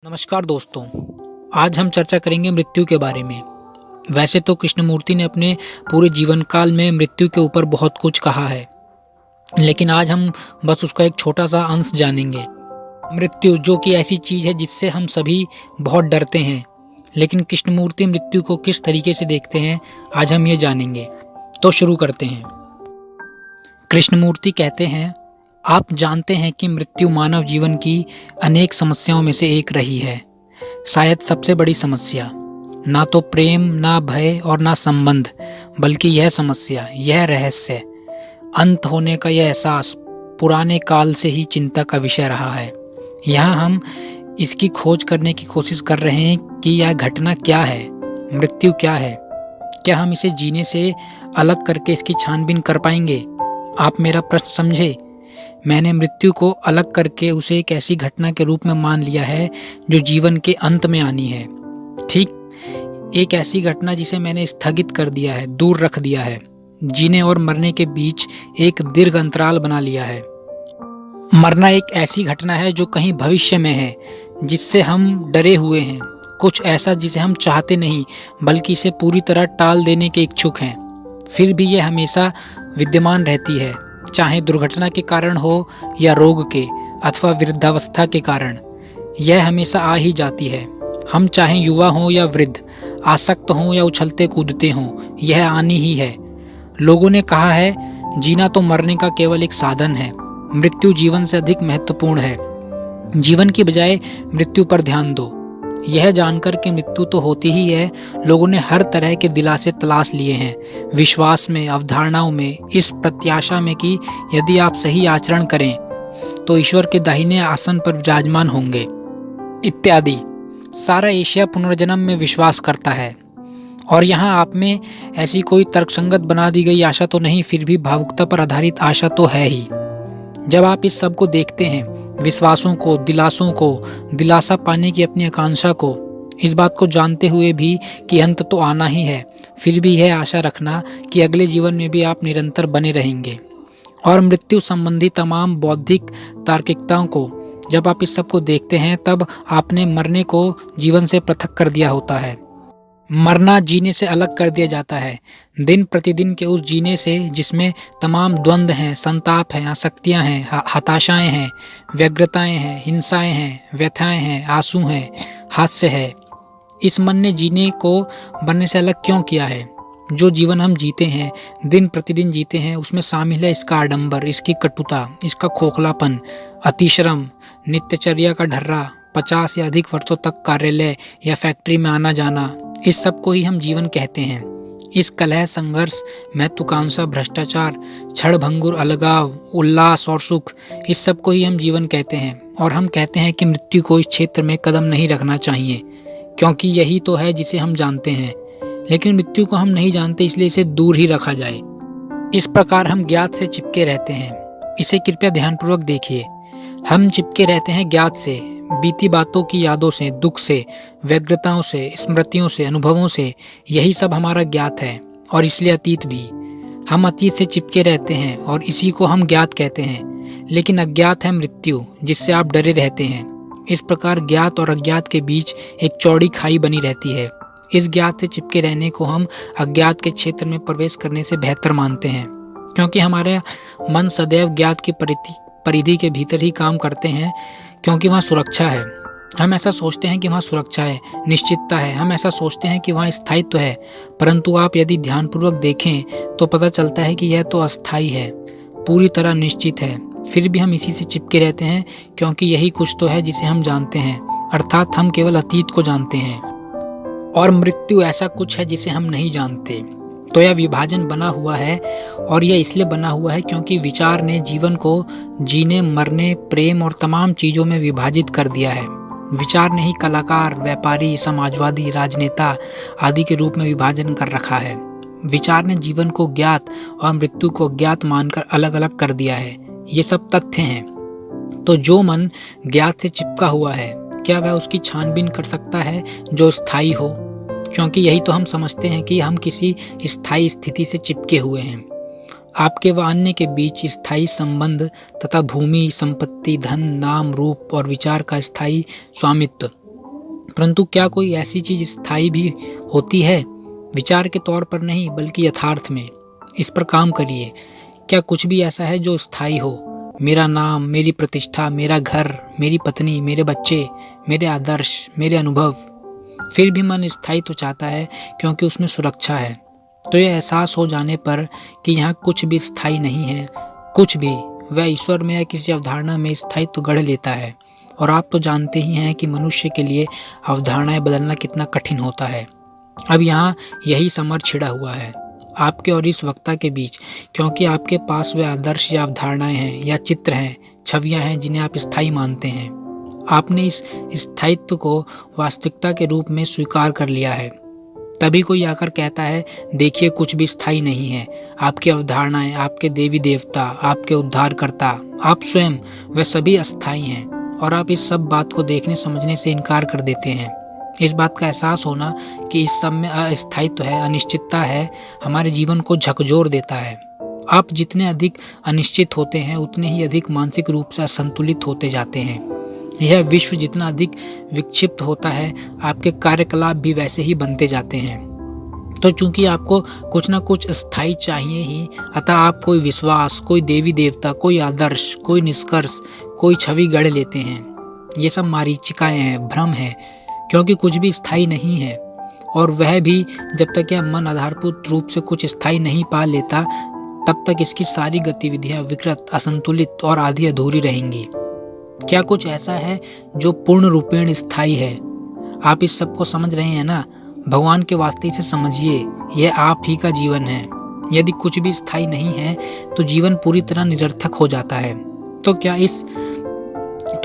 नमस्कार दोस्तों, आज हम चर्चा करेंगे मृत्यु के बारे में। वैसे तो कृष्णमूर्ति ने अपने पूरे जीवन काल में मृत्यु के ऊपर बहुत कुछ कहा है, लेकिन आज हम बस उसका एक छोटा सा अंश जानेंगे। मृत्यु जो कि ऐसी चीज़ है जिससे हम सभी बहुत डरते हैं, लेकिन कृष्णमूर्ति मृत्यु को किस तरीके से देखते हैं, आज हम ये जानेंगे। तो शुरू करते हैं। कृष्णमूर्ति कहते हैं, आप जानते हैं कि मृत्यु मानव जीवन की अनेक समस्याओं में से एक रही है, शायद सबसे बड़ी समस्या। ना तो प्रेम, ना भय और ना संबंध, बल्कि यह समस्या, यह रहस्य, अंत होने का यह एहसास पुराने काल से ही चिंता का विषय रहा है। यहाँ हम इसकी खोज करने की कोशिश कर रहे हैं कि यह घटना क्या है, मृत्यु क्या है। क्या हम इसे जीने से अलग करके इसकी छानबीन कर पाएंगे? आप मेरा प्रश्न समझे। मैंने मृत्यु को अलग करके उसे एक ऐसी घटना के रूप में मान लिया है जो जीवन के अंत में आनी है। ठीक एक ऐसी घटना जिसे मैंने स्थगित कर दिया है, दूर रख दिया है, जीने और मरने के बीच एक दीर्घ अंतराल बना लिया है। मरना एक ऐसी घटना है जो कहीं भविष्य में है, जिससे हम डरे हुए हैं, कुछ ऐसा जिसे हम चाहते नहीं बल्कि इसे पूरी तरह टाल देने के इच्छुक हैं। फिर भी यह हमेशा विद्यमान रहती है, चाहे दुर्घटना के कारण हो या रोग के अथवा वृद्धावस्था के कारण। यह हमेशा आ ही जाती है। हम चाहे युवा हों या वृद्ध, आसक्त हों या उछलते कूदते हों, यह आनी ही है। लोगों ने कहा है, जीना तो मरने का केवल एक साधन है, मृत्यु जीवन से अधिक महत्वपूर्ण है। जीवन की बजाय मृत्यु पर ध्यान दो। यह जानकर कि मृत्यु तो होती ही है, लोगों ने हर तरह के दिलासे तलाश लिए हैं, विश्वास में, अवधारणाओं में, इस प्रत्याशा में कि यदि आप सही आचरण करें तो ईश्वर के दाहिने आसन पर विराजमान होंगे, इत्यादि। सारा एशिया पुनर्जन्म में विश्वास करता है, और यहाँ आप में ऐसी कोई तर्कसंगत बना दी गई आशा तो नहीं, फिर भी भावुकता पर आधारित आशा तो है ही। जब आप इस सब को देखते हैं, विश्वासों को, दिलासों को, दिलासा पाने की अपनी आकांक्षा को, इस बात को जानते हुए भी कि अंत तो आना ही है, फिर भी यह आशा रखना कि अगले जीवन में भी आप निरंतर बने रहेंगे। और मृत्यु संबंधी तमाम बौद्धिक तार्किकताओं को जब आप इस सब को देखते हैं, तब आपने मरने को जीवन से पृथक कर दिया होता है। मरना जीने से अलग कर दिया जाता है, दिन प्रतिदिन के उस जीने से जिसमें तमाम द्वंद्व हैं, संताप हैं, आसक्तियां हैं, हताशाएं हैं, व्यग्रताएं हैं, हिंसाएं हैं, व्यथाएं हैं, आंसू हैं, हास्य है। इस मन ने जीने को मरने से अलग क्यों किया है? जो जीवन हम जीते हैं, दिन प्रतिदिन जीते हैं, उसमें शामिल है इसका आडंबर, इसकी कटुता, इसका खोखलापन, अतिश्रम, नित्यचर्या का ढर्रा, 50 या अधिक वर्षों तक कार्यालय या फैक्ट्री में आना जाना, इस सब को ही हम जीवन कहते हैं। इस कलह, संघर्ष, महत्वाकांक्षा, भ्रष्टाचार, क्षण भंगुर अलगाव, उल्लास और सुख, इस सब को ही हम जीवन कहते हैं। और हम कहते हैं कि मृत्यु को इस क्षेत्र में कदम नहीं रखना चाहिए, क्योंकि यही तो है जिसे हम जानते हैं। लेकिन मृत्यु को हम नहीं जानते, इसलिए इसे दूर ही रखा जाए। इस प्रकार हम ज्ञात से चिपके रहते हैं। इसे कृपया ध्यानपूर्वक देखिए। हम चिपके रहते हैं ज्ञात से, बीती बातों की यादों से, दुख से, व्यग्रताओं से, स्मृतियों से, अनुभवों से। यही सब हमारा ज्ञात है, और इसलिए अतीत भी। हम अतीत से चिपके रहते हैं और इसी को हम ज्ञात कहते हैं। लेकिन अज्ञात है मृत्यु, जिससे आप डरे रहते हैं। इस प्रकार ज्ञात और अज्ञात के बीच एक चौड़ी खाई बनी रहती है। इस ज्ञात से चिपके रहने को हम अज्ञात के क्षेत्र में प्रवेश करने से बेहतर मानते हैं, क्योंकि हमारे मन सदैव ज्ञात की परिधि के भीतर ही काम करते हैं, क्योंकि वहाँ सुरक्षा है। हम ऐसा सोचते हैं कि वहाँ सुरक्षा है, निश्चितता है। हम ऐसा सोचते हैं कि वहाँ स्थायित्व है, परंतु आप यदि ध्यानपूर्वक देखें तो पता चलता है कि यह तो अस्थायी है, पूरी तरह निश्चित है। फिर भी हम इसी से चिपके रहते हैं, क्योंकि यही कुछ तो है जिसे हम जानते हैं, अर्थात हम केवल अतीत को जानते हैं। और मृत्यु ऐसा कुछ है जिसे हम नहीं जानते। तो यह विभाजन बना हुआ है, और यह इसलिए बना हुआ है क्योंकि विचार ने जीवन को जीने, मरने, प्रेम और तमाम चीज़ों में विभाजित कर दिया है। विचार ने ही कलाकार, व्यापारी, समाजवादी, राजनेता आदि के रूप में विभाजन कर रखा है। विचार ने जीवन को ज्ञात और मृत्यु को ज्ञात मानकर अलग अलग कर दिया है। ये सब तथ्य हैं। तो जो मन ज्ञात से चिपका हुआ है, क्या वह उसकी छानबीन कर सकता है जो स्थायी हो? क्योंकि यही तो हम समझते हैं कि हम किसी स्थायी स्थिति से चिपके हुए हैं। आपके व अन्य के बीच स्थायी संबंध तथा भूमि, संपत्ति, धन, नाम, रूप और विचार का स्थायी स्वामित्व, परंतु क्या कोई ऐसी चीज स्थायी भी होती है? विचार के तौर पर नहीं, बल्कि यथार्थ में। इस पर काम करिए। क्या कुछ भी ऐसा है जो स्थायी हो? मेरा नाम, मेरी प्रतिष्ठा, मेरा घर, मेरी पत्नी, मेरे बच्चे, मेरे आदर्श, मेरे अनुभव। फिर भी मन स्थायी तो चाहता है, क्योंकि उसमें सुरक्षा है। तो यह एहसास हो जाने पर कि यहाँ कुछ भी स्थायी नहीं है, कुछ भी, वह ईश्वर में या किसी अवधारणा में स्थायित्व गढ़ लेता है। और आप तो जानते ही हैं कि मनुष्य के लिए अवधारणाएं बदलना कितना कठिन होता है। अब यहाँ यही समर छिड़ा हुआ है आपके और इस वक्ता के बीच, क्योंकि आपके पास वे आदर्श या अवधारणाएं हैं, या चित्र हैं, छवियां हैं जिन्हें आप स्थायी मानते हैं। आपने इस स्थायित्व को वास्तविकता के रूप में स्वीकार कर लिया है। तभी कोई आकर कहता है, देखिए कुछ भी स्थायी नहीं है। आपकी अवधारणाएं, आपके देवी देवता, आपके उद्धारकर्ता, आप स्वयं, वे सभी अस्थायी हैं। और आप इस सब बात को देखने समझने से इनकार कर देते हैं। इस बात का एहसास होना कि इस सब में अस्थायित्व है, अनिश्चितता है, हमारे जीवन को झकझोर देता है। आप जितने अधिक अनिश्चित होते हैं, उतने ही अधिक मानसिक रूप से असंतुलित होते जाते हैं। यह विश्व जितना अधिक विक्षिप्त होता है, आपके कार्यकलाप भी वैसे ही बनते जाते हैं। तो चूंकि आपको कुछ ना कुछ स्थायी चाहिए ही, अतः आप कोई विश्वास, कोई देवी देवता, कोई आदर्श, कोई निष्कर्ष, कोई छवि गढ़ लेते हैं। ये सब मारीचिकाएं हैं, भ्रम है, क्योंकि कुछ भी स्थायी नहीं है। और वह भी जब तक यह मन आधारभूत रूप से कुछ स्थायी नहीं पा लेता, तब तक इसकी सारी गतिविधियां विकृत, असंतुलित और आधी अधूरी रहेंगी। क्या कुछ ऐसा है जो पूर्ण रूपेण स्थायी है? आप इस सब को समझ रहे हैं ना? भगवान के वास्ते इसे समझिए, यह आप ही का जीवन है। यदि कुछ भी स्थायी नहीं है, तो जीवन पूरी तरह निरर्थक हो जाता है। तो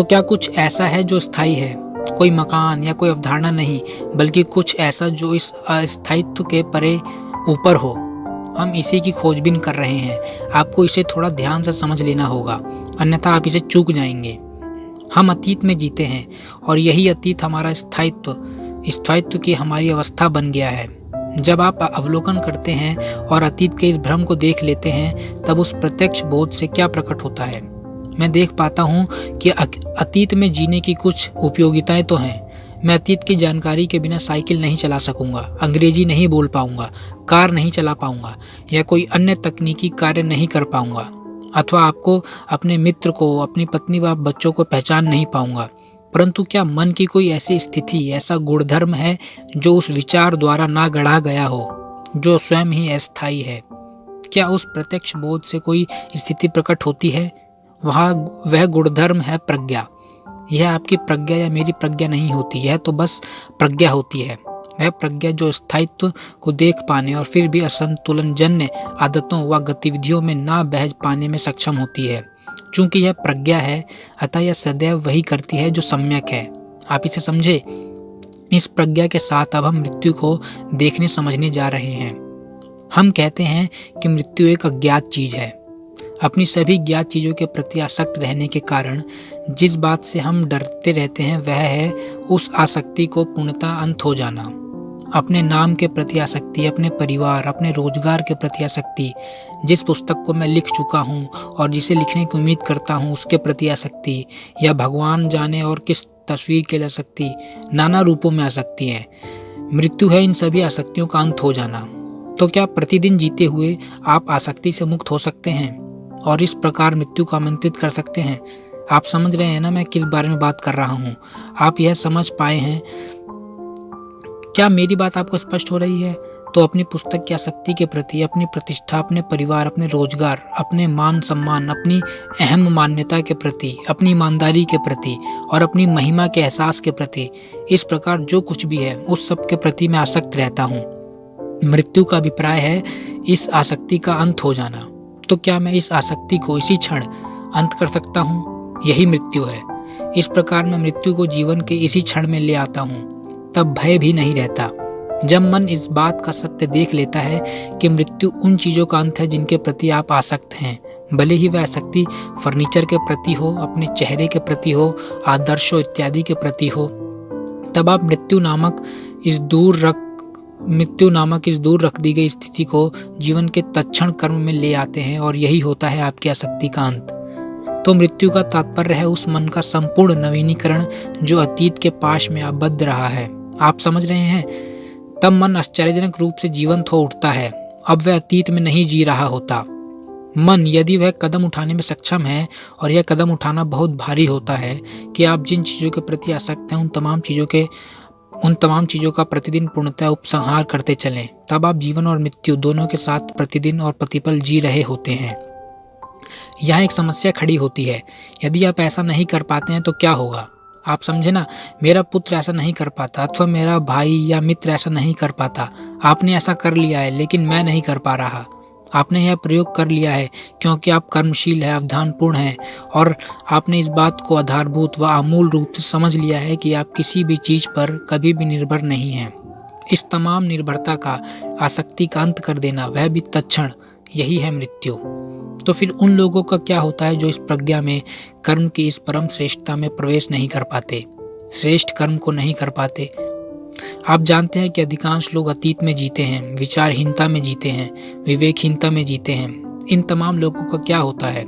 क्या कुछ ऐसा है जो स्थायी है? कोई मकान या कोई अवधारणा नहीं, बल्कि कुछ ऐसा जो इस अस्थायित्व के परे ऊपर हो। हम इसी की खोजबीन कर रहे हैं। आपको इसे थोड़ा ध्यान से समझ लेना होगा, अन्यथा आप इसे चूक जाएंगे। हम अतीत में जीते हैं, और यही अतीत हमारा स्थायित्व की हमारी अवस्था बन गया है। जब आप अवलोकन करते हैं और अतीत के इस भ्रम को देख लेते हैं, तब उस प्रत्यक्ष बोध से क्या प्रकट होता है? मैं देख पाता हूँ कि अतीत में जीने की कुछ उपयोगिताएं तो हैं। मैं अतीत की जानकारी के बिना साइकिल नहीं चला सकूंगा, अंग्रेजी नहीं बोल पाऊंगा, कार नहीं चला पाऊंगा, या कोई अन्य तकनीकी कार्य नहीं कर पाऊंगा, अथवा आपको, अपने मित्र को, अपनी पत्नी व बच्चों को पहचान नहीं पाऊंगा। परंतु क्या मन की कोई ऐसी स्थिति, ऐसा गुणधर्म है जो उस विचार द्वारा ना गढ़ा गया हो, जो स्वयं ही अस्थायी है? क्या उस प्रत्यक्ष बोध से कोई स्थिति प्रकट होती है? वह गुणधर्म है प्रज्ञा। यह आपकी प्रज्ञा या मेरी प्रज्ञा नहीं होती, यह तो बस प्रज्ञा होती है। वह प्रज्ञा जो स्थायित्व को देख पाने और फिर भी असंतुलनजन्य आदतों व गतिविधियों में ना बह पाने में सक्षम होती है। चूंकि यह प्रज्ञा है, अतः यह सदैव वही करती है जो सम्यक है। आप इसे समझे। इस प्रज्ञा के साथ अब हम मृत्यु को देखने समझने जा रहे हैं। हम कहते हैं कि मृत्यु एक अज्ञात चीज है। अपनी सभी ज्ञात चीजों के प्रति आसक्त रहने के कारण जिस बात से हम डरते रहते हैं, वह है उस आसक्ति को पूर्णतः अंत हो जाना। अपने नाम के प्रति आसक्ति, अपने परिवार, अपने रोजगार के प्रति आसक्ति, जिस पुस्तक को मैं लिख चुका हूँ और जिसे लिखने की उम्मीद करता हूँ उसके प्रति आसक्ति, या भगवान जाने और किस तस्वीर के लिए आसक्ति, नाना रूपों में आसक्ति है। मृत्यु है इन सभी आसक्तियों का अंत हो जाना। तो क्या प्रतिदिन जीते हुए आप आसक्ति से मुक्त हो सकते हैं और इस प्रकार मृत्यु को आमंत्रित कर सकते हैं? आप समझ रहे हैं ना मैं किस बारे में बात कर रहा हूँ? आप यह समझ पाए हैं? क्या मेरी बात आपको स्पष्ट हो रही है? तो अपनी पुस्तक की आसक्ति के प्रति, अपनी प्रतिष्ठा, अपने परिवार, अपने रोजगार, अपने मान सम्मान, अपनी अहम मान्यता के प्रति, अपनी ईमानदारी के प्रति और अपनी महिमा के एहसास के प्रति, इस प्रकार जो कुछ भी है उस सब के प्रति मैं आसक्त रहता हूँ। मृत्यु का अभिप्राय है इस आसक्ति का अंत हो जाना। तो क्या मैं इस आसक्ति को इसी क्षण अंत कर सकता हूँ? यही मृत्यु है। इस प्रकार मैं मृत्यु को जीवन के इसी क्षण में ले आता हूँ। तब भय भी नहीं रहता। जब मन इस बात का सत्य देख लेता है कि मृत्यु उन चीजों का अंत है जिनके प्रति आप आसक्त हैं, भले ही वह आसक्ति फर्नीचर के प्रति हो, अपने चेहरे के प्रति हो, आदर्शों इत्यादि के प्रति हो, तब आप मृत्यु नामक इस दूर रख दी गई स्थिति को जीवन के तत्क्षण कर्म में ले आते हैं, और यही होता है आपकी आसक्ति का अंत। तो मृत्यु का तात्पर्य है उस मन का संपूर्ण नवीनीकरण जो अतीत के पाश में आबद्ध रहा है। आप समझ रहे हैं? तब मन आश्चर्यजनक रूप से जीवंत हो उठता है। अब वह अतीत में नहीं जी रहा होता। मन यदि वह कदम उठाने में सक्षम है, और यह कदम उठाना बहुत भारी होता है कि आप जिन चीज़ों के प्रति आसक्त हैं उन तमाम चीज़ों का प्रतिदिन पूर्णतः उपसंहार करते चलें, तब आप जीवन और मृत्यु दोनों के साथ प्रतिदिन और प्रतिपल जी रहे होते हैं। यहाँ एक समस्या खड़ी होती है। यदि आप ऐसा नहीं कर पाते हैं तो क्या होगा? आप समझे ना, मेरा पुत्र ऐसा नहीं कर पाता अथवा मेरा भाई या मित्र ऐसा नहीं कर पाता। आपने ऐसा कर लिया है लेकिन मैं नहीं कर पा रहा। आपने यह प्रयोग कर लिया है क्योंकि आप कर्मशील है, अवधानपूर्ण हैं, और आपने इस बात को आधारभूत व आमूल रूप से समझ लिया है कि आप किसी भी चीज़ पर कभी भी निर्भर नहीं हैं। इस तमाम निर्भरता का, आसक्ति का अंत कर देना, वह भी तत्क्षण, यही है मृत्यु। तो फिर उन लोगों का क्या होता है जो इस प्रज्ञा में, कर्म की इस परम श्रेष्ठता में प्रवेश नहीं कर पाते, श्रेष्ठ कर्म को नहीं कर पाते? आप जानते हैं कि अधिकांश लोग अतीत में जीते हैं, विचारहीनता में जीते हैं, विवेकहीनता में जीते हैं। इन तमाम लोगों का क्या होता है?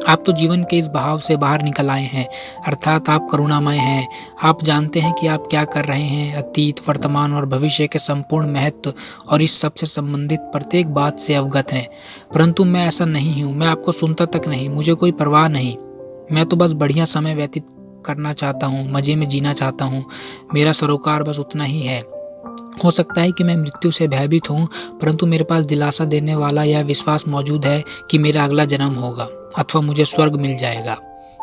आप तो जीवन के इस बहाव से बाहर निकल आए हैं, अर्थात आप करुणामय हैं। आप जानते हैं कि आप क्या कर रहे हैं, अतीत, वर्तमान और भविष्य के संपूर्ण महत्व और इस सब से संबंधित प्रत्येक बात से अवगत हैं। परंतु मैं ऐसा नहीं हूँ। मैं आपको सुनता तक नहीं, मुझे कोई परवाह नहीं। मैं तो बस बढ़िया समय व्यतीत करना चाहता हूँ, मज़े में जीना चाहता हूँ। मेरा सरोकार बस उतना ही है। हो सकता है कि मैं मृत्यु से भयभीत हूँ, परंतु मेरे पास दिलासा देने वाला यह विश्वास मौजूद है कि मेरा अगला जन्म होगा अथवा मुझे स्वर्ग मिल जाएगा।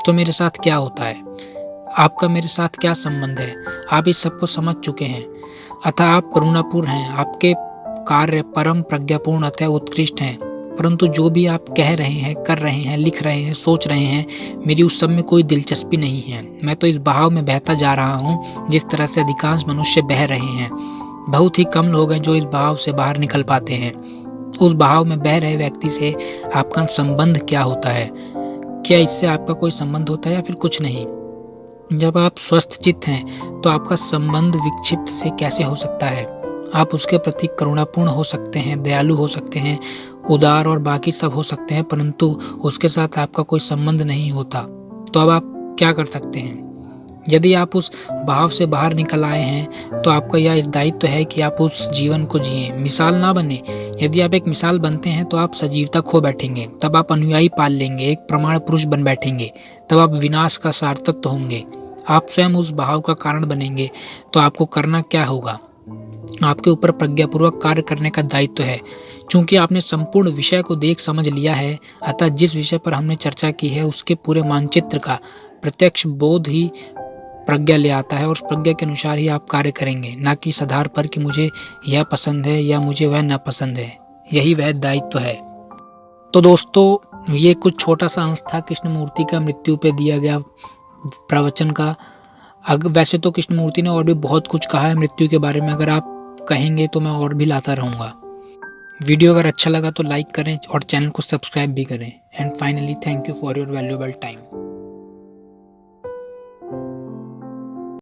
तो मेरे साथ क्या होता है? आपका मेरे साथ क्या संबंध है? आप इस सब को समझ चुके हैं, अतः आप करुणापूर्ण हैं। आपके कार्य परम प्रज्ञापूर्ण अतः उत्कृष्ट हैं। परंतु जो भी आप कह रहे हैं, कर रहे हैं, लिख रहे हैं, सोच रहे हैं, मेरी उस सब में कोई दिलचस्पी नहीं है। मैं तो इस बहाव में बहता जा रहा हूँ जिस तरह से अधिकांश मनुष्य बह रहे हैं। बहुत ही कम लोग हैं जो इस बहाव से बाहर निकल पाते हैं। उस बहाव में बह रहे व्यक्ति से आपका संबंध क्या होता है? क्या इससे आपका कोई संबंध होता है या फिर कुछ नहीं? जब आप स्वस्थ चित्त हैं तो आपका संबंध विक्षिप्त से कैसे हो सकता है? आप उसके प्रति करुणापूर्ण हो सकते हैं, दयालु हो सकते हैं, उदार और बाकी सब हो सकते हैं, परंतु उसके साथ आपका कोई संबंध नहीं होता। तो अब आप क्या कर सकते हैं? यदि आप उस बहाव से बाहर निकल आए हैं तो आपका यह दायित्व है कि आप उस जीवन को जिएं, मिसाल ना बने। यदि आप एक मिसाल बनते हैं तो आप सजीवता खो बैठेंगे, तब आप अनुयायी पाल लेंगे, एक प्रमाण पुरुष बन बैठेंगे, तब आप विनाश का सार्थत्व होंगे। आप स्वयं उस बहाव का कारण बनेंगे। तो आपको करना क्या होगा? आपके ऊपर प्रज्ञापूर्वक कार्य करने का दायित्व है। चूंकि आपने संपूर्ण विषय को देख समझ लिया है, अतः जिस विषय पर हमने चर्चा की है उसके पूरे मानचित्र का प्रत्यक्ष बोध ही प्रज्ञा ले आता है, और उस प्रज्ञा के अनुसार ही आप कार्य करेंगे, ना कि इस आधार पर कि मुझे यह पसंद है या मुझे वह नापसंद है। यही वह दायित्व है। तो दोस्तों, ये कुछ छोटा सा अंश था कृष्णमूर्ति का मृत्यु पे दिया गया प्रवचन का। वैसे तो कृष्णमूर्ति ने और भी बहुत कुछ कहा है मृत्यु के बारे में। अगर आप कहेंगे तो मैं और भी लाता रहूँगा। वीडियो अगर अच्छा लगा तो लाइक करें और चैनल को सब्सक्राइब भी करें। And finally, thank you for your valuable time.